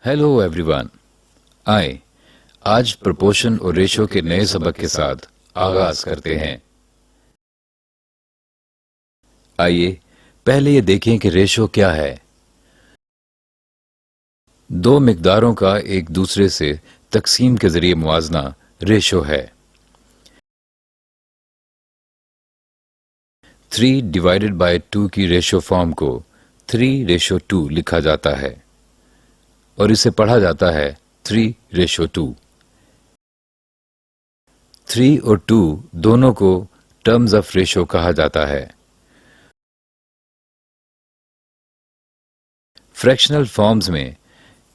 Hello everyone. आए आज proportion और रेशो के नए सबक के साथ आगाज करते हैं। आइए पहले ये देखें कि रेशो क्या है। दो मिकदारों का एक दूसरे से तकसीम के जरिए मुआजना रेशो है। 3/2 की रेशो फॉर्म को 3:2 लिखा जाता है और इसे पढ़ा जाता है 3:2। 3 और 2 दोनों को टर्म्स ऑफ रेशो कहा जाता है। फ्रैक्शनल फॉर्म्स में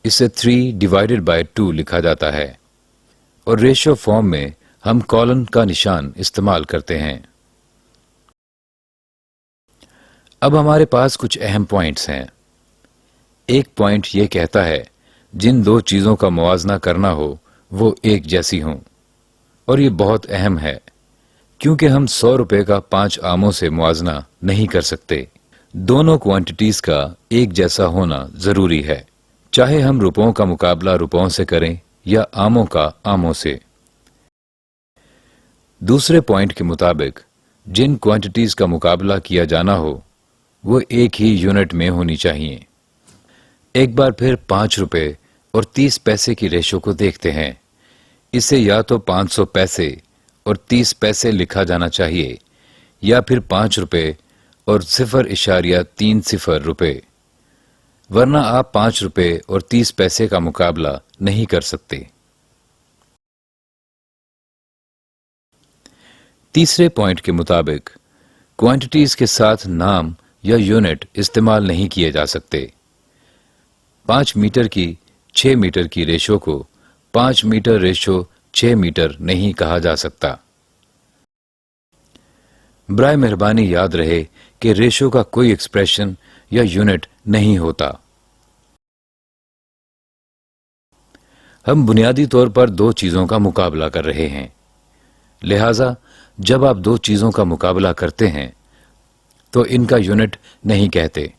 इसे 3/2 लिखा जाता है और रेशो फॉर्म में हम कॉलन का निशान इस्तेमाल करते हैं। अब हमारे पास कुछ अहम पॉइंट्स हैं। एक पॉइंट ये कहता है जिन दो चीज़ों का मुआवजा करना हो वो एक जैसी हों, और ये बहुत अहम है क्योंकि हम 100 रुपए का 5 आमों से मुआवजा नहीं कर सकते। दोनों क्वांटिटीज का एक जैसा होना जरूरी है, चाहे हम रुपयों का मुकाबला रुपयों से करें या आमों का आमों से। दूसरे पॉइंट के मुताबिक जिन क्वांटिटीज का मुकाबला किया जाना हो वो एक ही यूनिट में होनी चाहिए। एक बार फिर 5 रुपए और 30 पैसे की रेशो को देखते हैं। इसे या तो 500 पैसे और 30 पैसे लिखा जाना चाहिए या फिर 5 रुपए और 0.30 रुपए, वरना आप 5 रुपए और 30 पैसे का मुकाबला नहीं कर सकते। तीसरे पॉइंट के मुताबिक क्वांटिटीज के साथ नाम या यूनिट इस्तेमाल नहीं किए जा सकते। 5 मीटर की 6 मीटर की रेशो को 5 मीटर रेशो 6 मीटर नहीं कहा जा सकता। ब्राय मेहरबानी याद रहे कि रेशो का कोई एक्सप्रेशन या यूनिट नहीं होता। हम बुनियादी तौर पर दो चीजों का मुकाबला कर रहे हैं, लिहाजा जब आप दो चीजों का मुकाबला करते हैं तो इनका यूनिट नहीं कहते।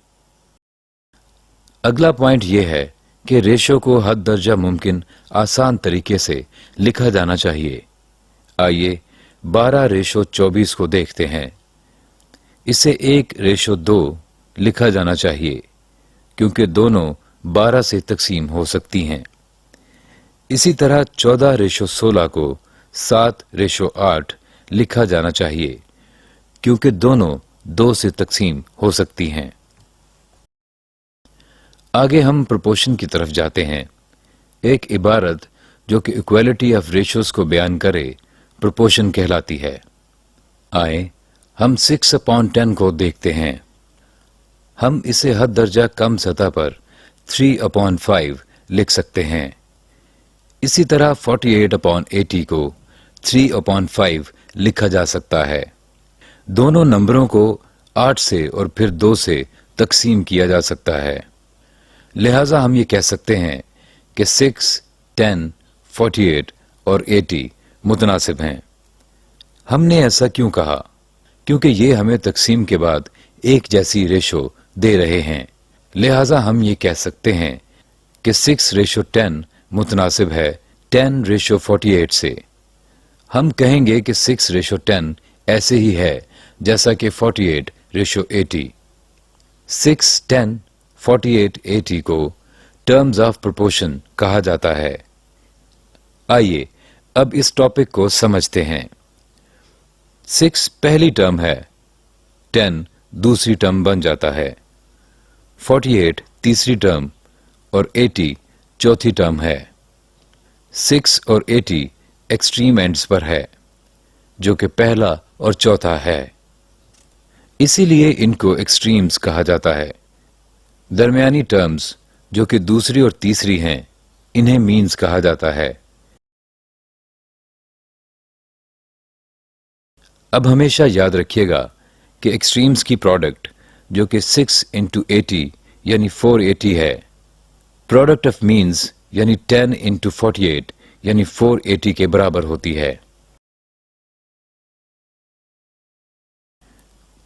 अगला पॉइंट यह है कि रेशो को हद दर्जा मुमकिन आसान तरीके से लिखा जाना चाहिए। आइए 12:24 को देखते हैं। इसे 1:2 लिखा जाना चाहिए क्योंकि दोनों 12 से तकसीम हो सकती हैं। इसी तरह 14:16 को 7:8 लिखा जाना चाहिए क्योंकि दोनों 2 से तकसीम हो सकती हैं। आगे हम प्रोपोर्शन की तरफ जाते हैं। एक इबारत जो कि इक्वालिटी ऑफ रेशोज को बयान करे प्रोपोर्शन कहलाती है। आए हम 6/10 को देखते हैं। हम इसे हद दर्जा कम सतह पर 3/5 लिख सकते हैं। इसी तरह 48/80 को 3/5 लिखा जा सकता है। दोनों नंबरों को 8 से और फिर 2 से तकसीम किया जा सकता है, लिहाजा हम ये कह सकते हैं कि 6, 10, 48 और 80 मुतनासिब हैं। हमने ऐसा क्यों कहा? क्योंकि ये हमें तकसीम के बाद एक जैसी रेशो दे रहे हैं, लिहाजा हम ये कह सकते हैं कि 6:10 मुतनासिब है 10:48 से। हम कहेंगे कि 6:10 ऐसे ही है जैसा कि 48:80। 6, 10, 48, 80 को टर्म्स ऑफ प्रोपोर्शन कहा जाता है। आइए अब इस टॉपिक को समझते हैं। 6 पहली टर्म है, 10 दूसरी टर्म बन जाता है, 48 तीसरी टर्म और 80 चौथी टर्म है। 6 और 80 एक्सट्रीम एंड्स पर है जो कि पहला और चौथा है, इसीलिए इनको एक्सट्रीम्स कहा जाता है। दरमियानी टर्म्स जो कि दूसरी और तीसरी हैं इन्हें मीन्स कहा जाता है। अब हमेशा याद रखिएगा कि एक्सट्रीम्स की प्रोडक्ट जो कि 6 × 80 यानी 480 है, प्रोडक्ट ऑफ मीन्स यानी 10 × 48 यानी 480 के बराबर होती है।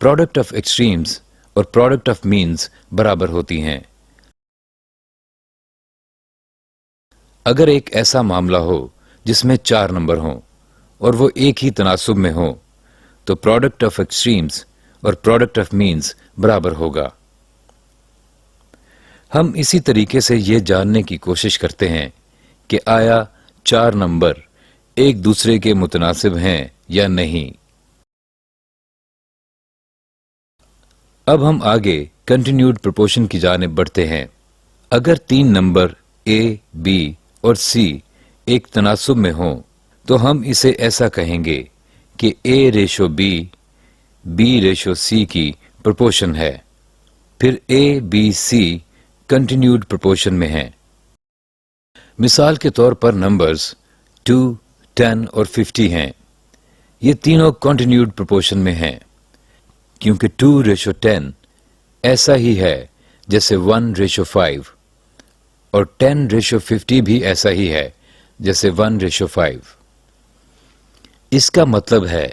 प्रोडक्ट ऑफ एक्सट्रीम्स और प्रोडक्ट ऑफ मीन्स बराबर होती हैं। اگر ایک ایسا معاملہ ہو جس میں 4 نمبر ہوں اور وہ ایک ہی تناسب میں ہوں تو پروڈکٹ آف ایکسٹریمز اور پروڈکٹ آف مینز برابر ہوگا۔ ہم اسی طریقے سے یہ جاننے کی کوشش کرتے ہیں کہ آیا 4 نمبر ایک دوسرے کے متناسب ہیں یا نہیں۔ اب ہم آگے کنٹینیوڈ پروپورشن کی جانب بڑھتے ہیں۔ اگر 3 نمبر A، B اور C ایک تناسب میں ہوں تو ہم اسے ایسا کہیں گے کہ A/B B/C کی پروپورشن ہے، پھر A B C continued proportion میں ہیں۔ مثال کے طور پر نمبرز 2، 10 اور 50 ہیں۔ یہ تینوں کنٹینیوڈ پروپورشن میں ہیں کیونکہ 2/10 ایسا ہی ہے جیسے 1/5 اور 10/50 بھی ایسا ہی ہے جیسے 1/5۔ اس کا مطلب ہے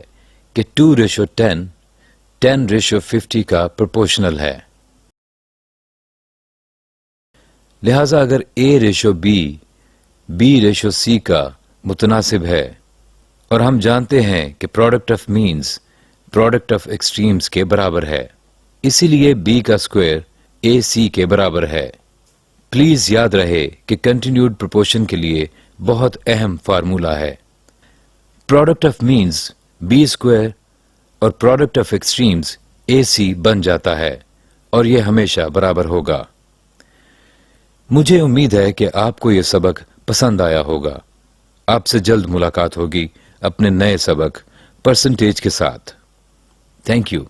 کہ 2/10 10/50 کا پروپورشنل ہے۔ لہذا اگر A/B B/C کا متناسب ہے اور ہم جانتے ہیں کہ product of means product of extremes کے برابر ہے، اسی لیے B کا اسکوائر AC کے برابر ہے۔ پلیز یاد رہے کہ کنٹینیوڈ پروپورشن کے لیے بہت اہم فارمولہ ہے۔ پروڈکٹ آف مینز B² اور پروڈکٹ آف ایکسٹریمز AC بن جاتا ہے اور یہ ہمیشہ برابر ہوگا۔ مجھے امید ہے کہ آپ کو یہ سبق پسند آیا ہوگا۔ آپ سے جلد ملاقات ہوگی اپنے نئے سبق پرسنٹیج کے ساتھ۔ Thank you.